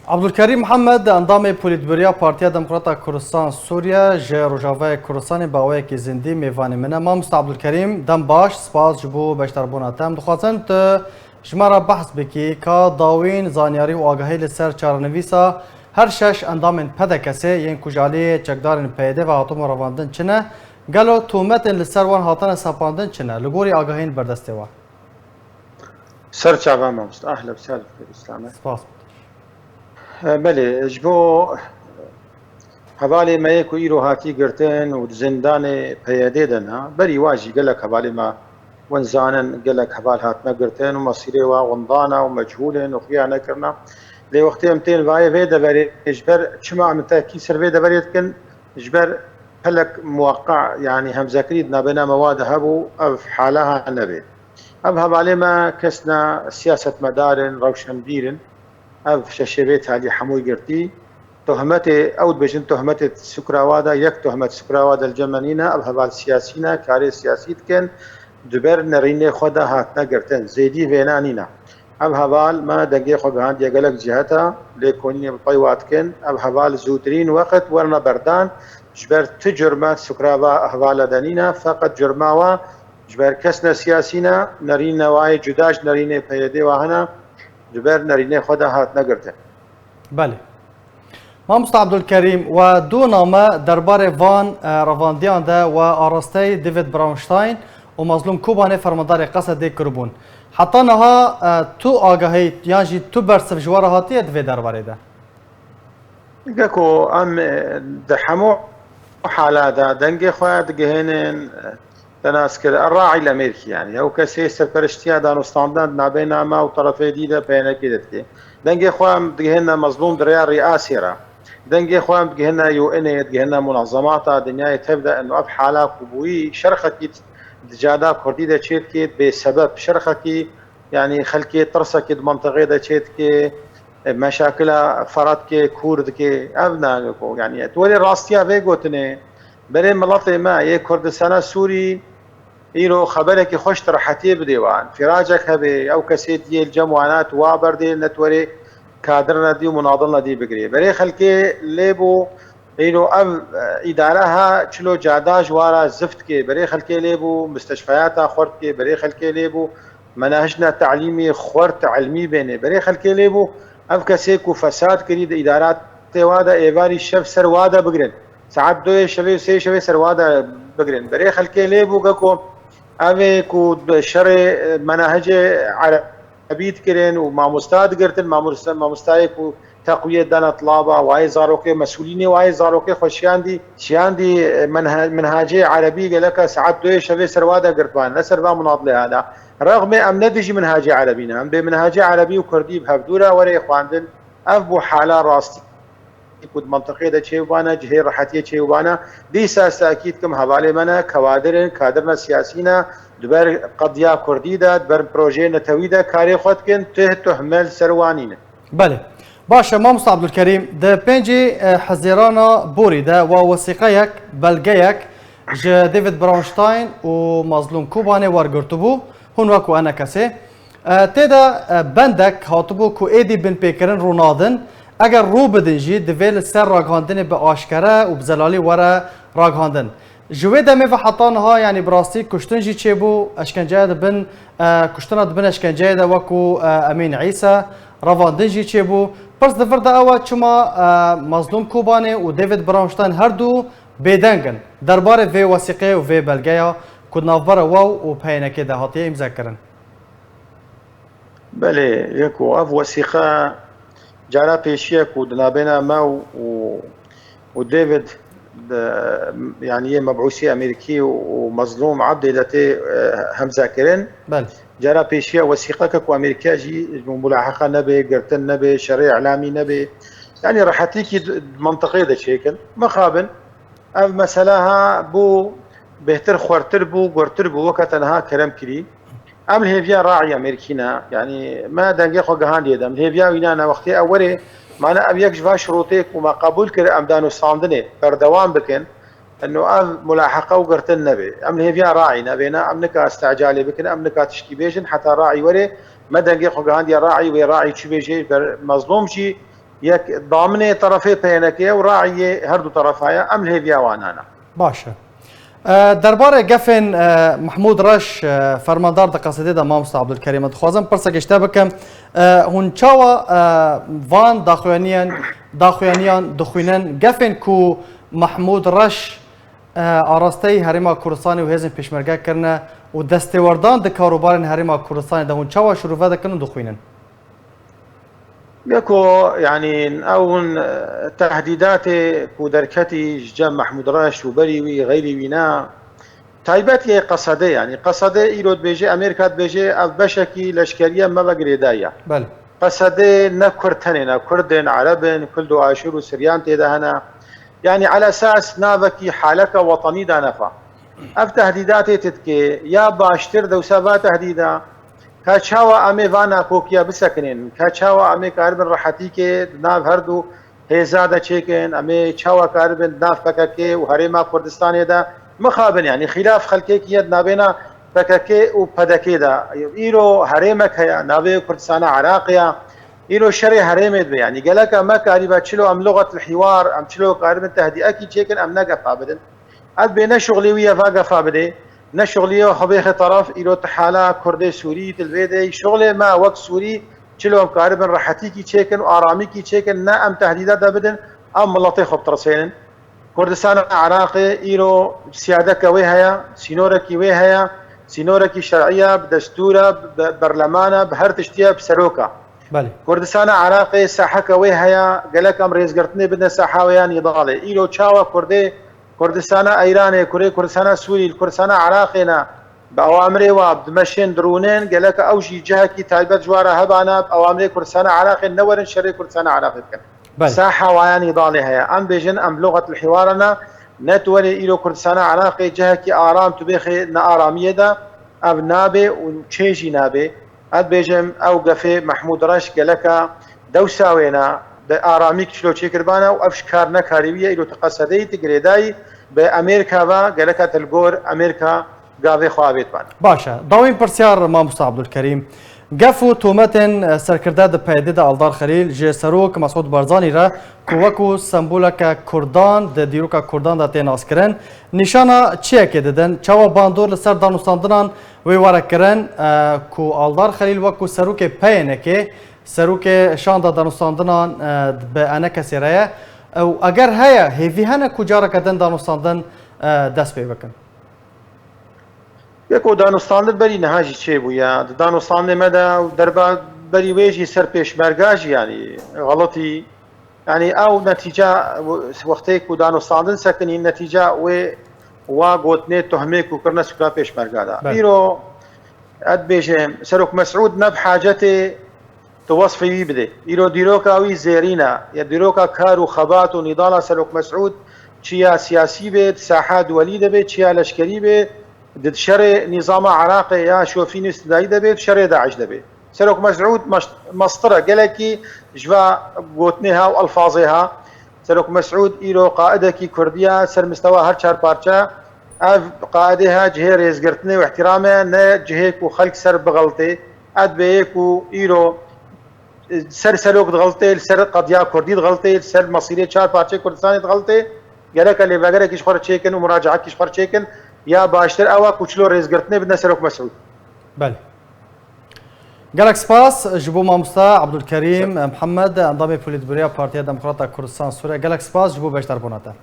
عبدالکریم محمد اندام پولیتبریا پارتیا دموکراتا کوردستان سوریا ج روجاوای کوردستان باوی کی زندی میوان منه ما مست عبدالکریم دم باش سپاس جبو بشتربونا تام دخوازن ت شمارا بحث بکی کا داوین زانیاری و آگاهی لسر چارنویسا هر شش اندام پدکسه ین کجالی چکدارن پیده و هاتم رواندن چنه گلو تومت لسر وان هاتن سپاندن چنه لگوری آگاهین بردسته وا سر چاوا مامست اهلا وسهلا في الاسلام. سپاس بله جبو حوالی ما یکو ایرو هاتی گرتن و زندان پیاده دنا بری واجی قالك حوالی ما ونزانن قالك حوال هات ما گرتن و مصيري وغنضانا ومجهولن وخيانة كرنا لي وقتي امتين واي فيدا بري اجبر شما عملتا كي سر فيدا بريت كن اجبر هلك موقع يعني همزكريد نابنا مواد هبو اف حالها نبي اب حوالی ما كسنا سياسة مدارن روشن بيرن اف ششبيت هذه حموي قرتي تهمته او بجن تهمته سكراوادا يك تهمه سكراوادا الجمانينا اب هبال سياسينا كاري سياسيت كان دبر نرين خدا هاتنا قرتن زيدي فينانينا اب هبال ما دقي خو غاند يقلك جهتها ليكوني بطيوات كان اب هبال زودرين وقت ورنا بردان جبر تجرمات سكراوا احوال دنينا فقط جرماوا جبر كسنا سياسينا نرين واي جداش نرين بيدي وهنا جبر نرين خدا هاتنا قرتن. بله مامست عبدالکریم و دو نامه درباره وان رواندیان ده و آراسته دیوید براونشتاین و مظلوم کوبانه فرماندار قصد کربون حتی نها تو آگاهی یعنی تو برسف جوار هاتیه دوی درباره ده گکو ام دحمو حالات دنگي خواد جهنن تناسكر الراعي الامريكي يعني او كسي سرپرشتيا دانستاندان نابينا ما وطرفي ديدا بينا كيدتكي دنگي خوام جهنن مظلوم دريا رئاسي را دنگي خوام جهنن يو ان جهنن منظمات دنيا تبدا انه اب حالات كبوي شرختي جادا كردي دا تشيتكي بسبب شرختي يعني خلكي ترسكي منطقه دا تشيتكي مشاكل فرات كورد ابنا يعني تولي راستيا بيغوتني بري ملطي ما يك كردستان سوري إيرو خبرك خوش ترحتي بديوان فراجك هبي أو كسيت دي الجمعانات وابر دي نتوري كادرنا دي ومناضلنا دي بقري بري خلكي ليبو إيرو أب إدارها تشلو جاداج وارا زفت كي بري خلكي ليبو مستشفياتها خورت كي بري خلكي ليبو مناهجنا تعليمي خورت علمي بيني بري خلكي ليبو أب كسيكو فساد كريد إدارات توادا إيفاري شف سر وادا بقرن ساعات دو شوي سي شوي سر وادا بقرن بري خلكي ليبو قاكو اوه کو شر مناهج عربیت کرن و ماموستاد گرتن ماموستای کو تقویه دان طلابه وای زاروکه مسئولین وای زاروکه خوشیان دی منهاج عربی گلک ساعت دو شوی سرواده گرتوان نسر با مناضله هذا رغم ام ندجي منهاج عربينا ام بمنهاج عربي وكردي بهبدوره وري خواندن افبو حاله راستي كود منطقه ده چيوبانا جهه راحتيه چيوبانا دي ساس اكيد كم حواله منا كادرنا سياسينا دبر قضيه كردي ده دبر بروجي نتوي ده كاري خود كن تهمل سروانين. بله باشه مامست عبدالکریم ده پنجی حزیرانا بوری ده و وثیقه بلگه ج دیوید براونشتاین و مظلوم کوبانه ورگرتو بو هون وکو انا کسی تیدا بندک هاتبو کو ایدی بن پیکرن رونادن اگر رو بدن جی دویل سر راگهاندن به آشکره و بزلالی وره راگهاندن جوی دمه و حطانها یعنی براستی کشتن جی چه بو اشکنجه دبن کشتن دبن اشکنجه ده وکو امین عیسی رواندن جی چه بو پس دفر ده اوا چما مظلوم کوبانه و دیوید براونشتاین هر دو بیدنگن درباره وی وثیقه و وی بلگه کد نافبر واو و پینکه ده هاتیه امضا کرن. بله یکو اف وثیقه جارا پیشیه کو دنابینا ما وديفيد يعني مبعوثي امريكي ومظلوم عبد دتي همزه كرن بله جارا پیشیه وثيقه كو امريكا جي ملاحقه نبي قرتن نبي شريع اعلامي نبي يعني راحتيكي منطقيه ده شكل مخابن مسألها بو بهتر خورتر بو قرتر بو وقتها كلام كري ام الهيفيا راعي امريكينا يعني ما دنگي خو جهان ديدم الهيفيا وينا وقتي اولي معنا ابيك جوا شروطك وما قبول كر امدانو صاندني بردوام بكن انه ملاحقه وقرت النبي ام الهيفيا راعي نبينا امنك استعجالي بكن امنك تشكي بيجن حتى راعي وري ما دنگي خو جهان دي راعي وراعي شي بيجي مظلوم شي يك ضامنه طرفي بينكي وراعيه هردو طرفايا ام الهيفيا وانانا باشه درباره گفن محمود رش فرماندار د قصیده د مامستا عبدالکریم دخوازم پرسه گشته بکم هون چاوا وان داخویانیان دخوینن گفن کو محمود رش آراسته هریما کوردستان و هزم پیشمرگه کرنه و دستوردان د کاروبار هریما کوردستان ده هون چاوا شروع دکنن دخوینن يكو يعني أون تهديدات كودركتي جم محمود راش وبريوي غيري وينا تايبات قصده يعني قصده إيرود بيجي أمريكا بيجي أو بشكي لشكرية ما بقري دايا بله قصده نكرتننا كردن عربن كل دو عاشور وسريان تيدهنا يعني على أساس نافكي حالك وطني دانفا أف تهديداتي تتكي يا باشتر دوسابات تهديدا كاتشاوا امي فانا كوكيا بسكنين كاتشاوا امي كاربن راحتي كي ناف هردو هيزادا تشيكن امي تشاوا كاربن ناف بكاكي وهريما كردستان دا مخابن يعني خلاف خلكي يد نابينا بكاكي وبدكي دا ايرو هريمك هيا نابي كردستان عراقيا ايرو شري هريمد يعني قالك ما كاريبا تشلو ام لغه الحوار ام تشلو كاربن تهدي اكي تشيكن ام نقف ابدا اد بين شغلي ويا فاقف ابدا نشغليه وخبيخ طرف إلى تحالة كردي سوري تلفيدي شغله ما وقت سوري شلو كاربن راحتي كي تشيكن وآرامي كي تشيكن نا أم تهديدات أبدا أم ملطي خب طرسين كردستان عراقي إلى سيادك ويهيا سينورك ويهيا سينورك شرعية بدستورة برلمانة بهر تشتيا بسروكا بله كردستان عراقي ساحك ويهيا قالك أم رئيس قرطني بدنا ساحة ويان يضالي إلى تشاوا كردي كردستان ايراني كردستان سوري كردستان عراقينا باوامري وبدمشين درونين قالك اوجي جهكي تايبت جوارا هبانا باوامري كردستان عراقي نورن شري كردستان عراقي كان ساحه وياني ضالها ام بيجن ام لغه الحوارنا نتولي الى كردستان عراقي جهكي ارام تبيخي ناراميه دا ابنابي وتشيجي نابي اد بيجم اوقفي محمود رش قالك دوساوينا آرامی کشلو چی کربانه و افشکار نکاریویه ایلو تقصدی تگریدای به امریکا و گلکت الگور امریکا گاوی خوابیت بان. باشه داوین پرسیار مامستا عبدالکریم گفو تومتن سرکرده د پیده د الدار خلیل جه سروک مسعود بارزانی را کوکو سمبولک کردان د دیروکا کردان د تیناس کرن نشانا چیه که ددن چاوا باندور لسر دانوستاندنان وی وارک کرن کو الدار خلیل وکو سروک پینه که سروک شاندا دانوستاندنان به انا کسی رایه او اگر هیا هیوی هنه کجا کردن دانوستاندن دست پی بکن یکو دانوستاندن بری نهاجی چه بویا دانوستاندن مده دربا بری ویجی سر پیشمرگاج يعني غلطي يعني او نتيجه وقتی کو دانوستاندن سکنی نتیجه و گوتنه تهمه کو کرنا سکلا پیشمرگادا ایرو اد بیجم سروک مسعود نب حاجته توصفي بده إيرو ديروكا وي زيرينا يا ديروكا كارو خبات ونضالة سلوك مسعود تشيا سياسي بيت ساحات وليدة بيت تشيا لشكري بيت ضد شر نظام عراقي يا شوفين استداي بيت شر داعش بيت سلوك مسعود مسطرة قالكي جوا قوتنها والفاظها سلوك مسعود إيرو قائدكي كردية سر مستوى هر شهر بارشا اف قائدها جهه ريزقرتني واحترامه نه جهيك وخلق سر بغلطي اد بيكو إيرو سر سلوك غلطه سر قضيه كردي غلطه سر مصيريه چار پارچه كردستان غلطه گره کلی وگره کیش خور چیکن و مراجعه کیش خور چیکن یا باشتر اوا کوچلو رئیسگرتنه بدنا سروک مسعود بله گلک سپاس جبو مامستا عبدالکریم محمد انضامي بوليتبوريا بارتيا ديمقراطية كردستان سوريا گلک سپاس جبو بيشتر بوناتا